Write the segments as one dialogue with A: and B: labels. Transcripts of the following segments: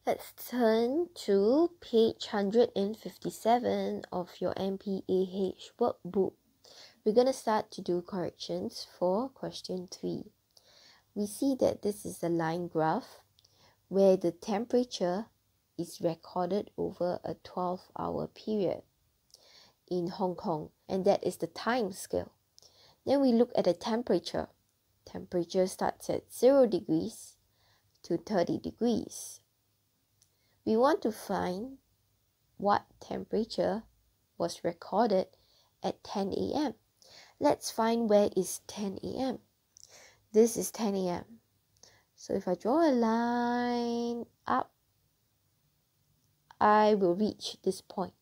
A: Let's turn to page 157 of your MPAH workbook. We're going to start to do corrections for question 3. We see that this is a line graph where the temperature is recorded over a 12-hour period in Hong Kong, and that is the time scale. Then we look at the temperature. Temperature starts at 0 degrees to 30 degrees. We want to find what temperature was recorded at 10 a.m. Let's find where is 10 a.m. This is 10 a.m. So if I draw a line up, I will reach this point.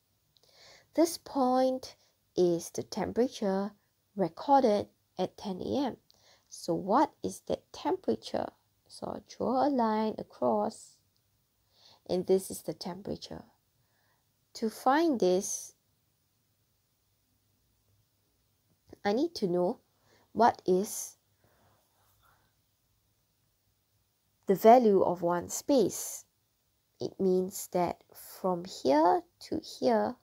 A: This point is the temperature recorded at 10 a.m. So what is that temperature? So I'll draw a line across, and this is the temperature. To find this, I need to know what is the value of one space. It means that from here to here,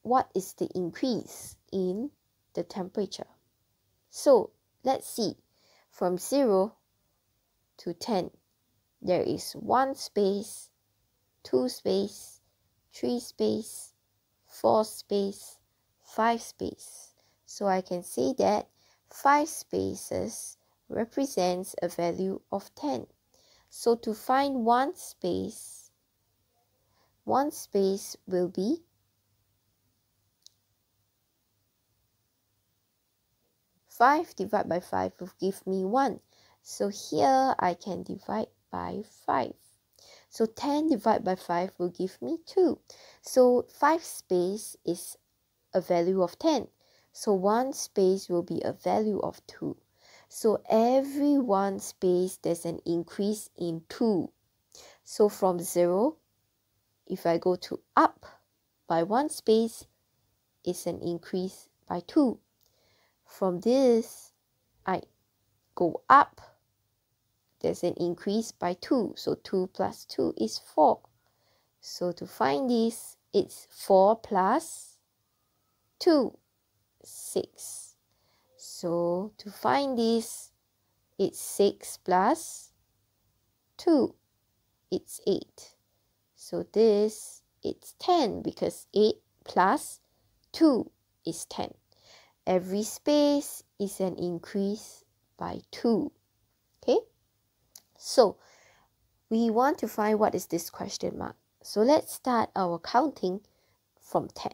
A: what is the increase in the temperature? So let's see, from 0 to 10, there is 1 space, 2 space, 3 space, 4 space, 5 space. So I can say that 5 spaces represents a value of 10. So to find one space will be 5 divided by 5 will give me 1. So here I can divide by 5. So 10 divided by 5 will give me 2. So 5 space is a value of 10. So 1 space will be a value of 2. So every 1 space there's an increase in 2. So from 0, if I go to up by 1 space, it's an increase by 2. From this, I go up, there's an increase by 2. So 2 plus 2 is 4. So to find this, it's 4 plus 2, 6. So to find this, it's 6 plus 2, it's 8. So this, it's 10 because 8 plus 2 is 10. Every space is an increase by 2. Okay? So we want to find what is this question mark. So let's start our counting from 10.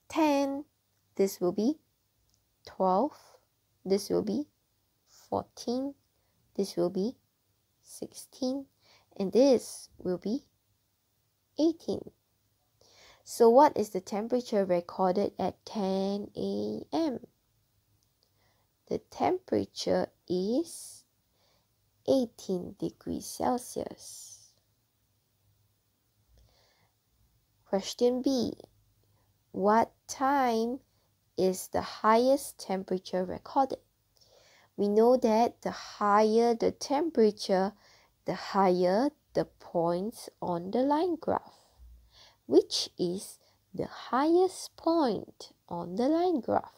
A: 10, this will be 12, this will be 14, this will be 16, and this will be 18. So what is the temperature recorded at 10 a.m.? The temperature is 18 degrees Celsius. Question B. What time is the highest temperature recorded? We know that the higher the temperature, the higher the points on the line graph. Which is the highest point on the line graph?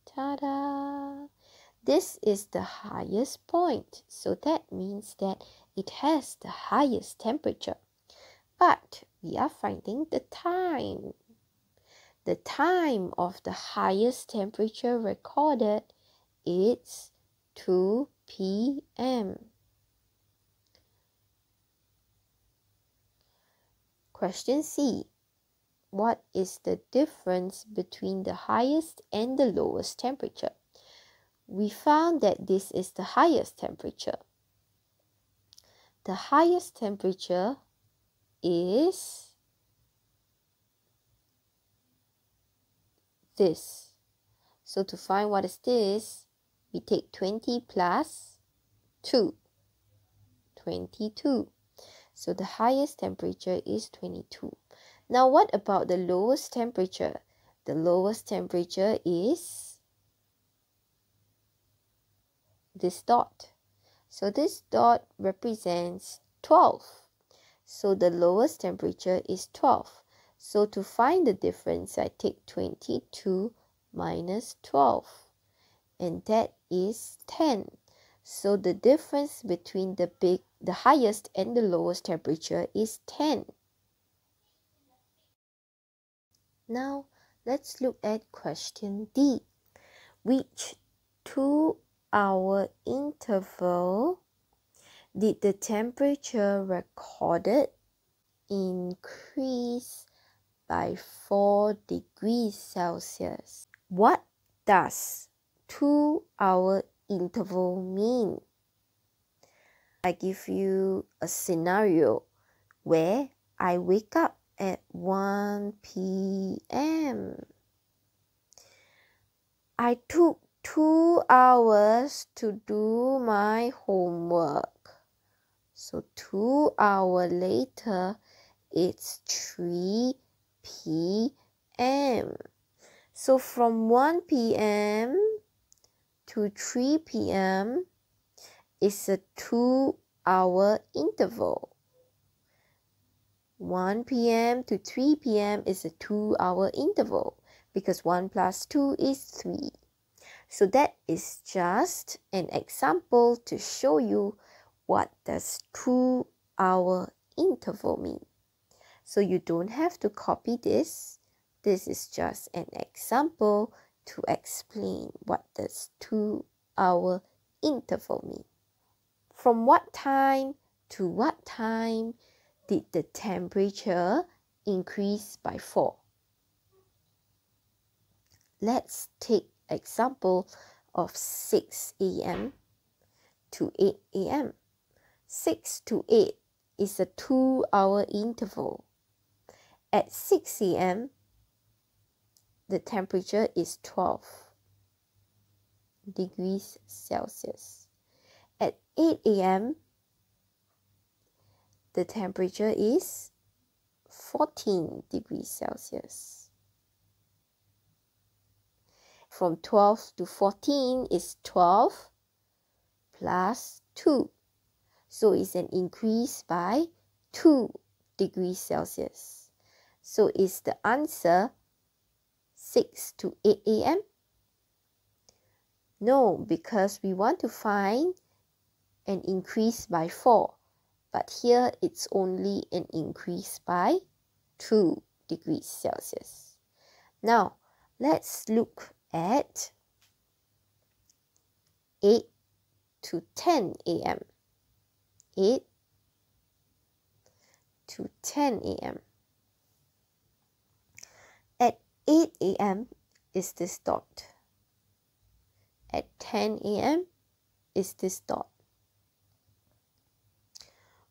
A: Ta-da! This is the highest point, so that means that it has the highest temperature. But we are finding the time. The time of the highest temperature recorded is 2 p.m. Question C. What is the difference between the highest and the lowest temperature? We found that this is the highest temperature. The highest temperature is this. So to find what is this, we take 20 plus 2, 22. So the highest temperature is 22. Now what about the lowest temperature? The lowest temperature is this dot. So this dot represents 12. So the lowest temperature is 12. So to find the difference, I take 22 minus 12. And that is 10. So the difference between the highest and the lowest temperature is 10. Now, let's look at question D. Which 2-hour interval did the temperature recorded increase by 4 degrees Celsius? What does 2-hour interval mean? I give you a scenario where I wake up at 1 p.m. I took 2 hours to do my homework. So 2 hours later, it's 3 p.m. So from 1 p.m. to 3 p.m. is a 2-hour interval. 1 p.m. to 3 p.m. is a 2-hour interval because 1 plus 2 is 3. So that is just an example to show you what does 2-hour interval mean. So you don't have to copy this. This is just an example to explain what does 2-hour interval mean. From what time to what time did the temperature increase by 4? Let's take example of 6 a.m. to 8 a.m. 6 to 8 is a 2-hour interval. At 6 a.m., the temperature is 12 degrees Celsius. At 8 a.m., the temperature is 14 degrees Celsius. From 12 to 14 is 12 plus 2. So it's an increase by 2 degrees Celsius. So is the answer 6 to 8 a.m.? No, because we want to find an increase by 4. But here it's only an increase by 2 degrees Celsius. Now, let's look at 8 to 10 a.m. 8 to 10 a.m. At 8 a.m. is this dot. At 10 a.m. is this dot.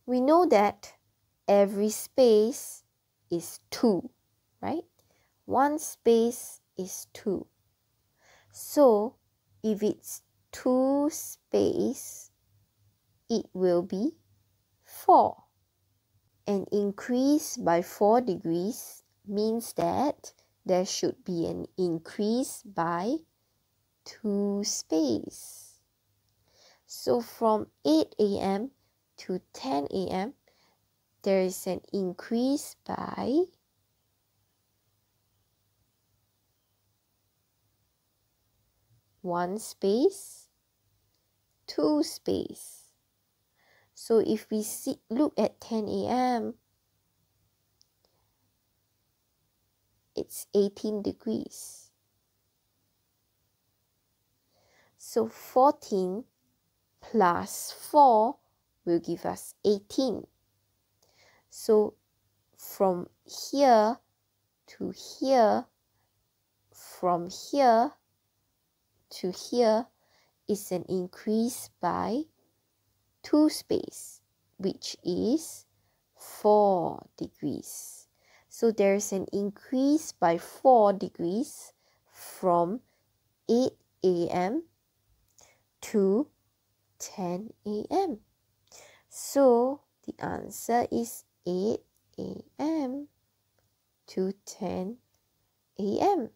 A: We know that every space is 2, right? One space is 2. So, if it's 2 space, it will be 4. An increase by 4 degrees means that there should be an increase by 2 space. So from 8 a.m. to 10 a.m., there is an increase by 1 space, 2 space. So if we look at 10 a.m., it's 18 degrees. So 14 plus 4 will give us 18. So from here to here, from here to here is an increase by 2 space, which is 4 degrees. So there's an increase by 4 degrees from 8 a.m. to 10 a.m. So the answer is 8 a.m. to 10 a.m.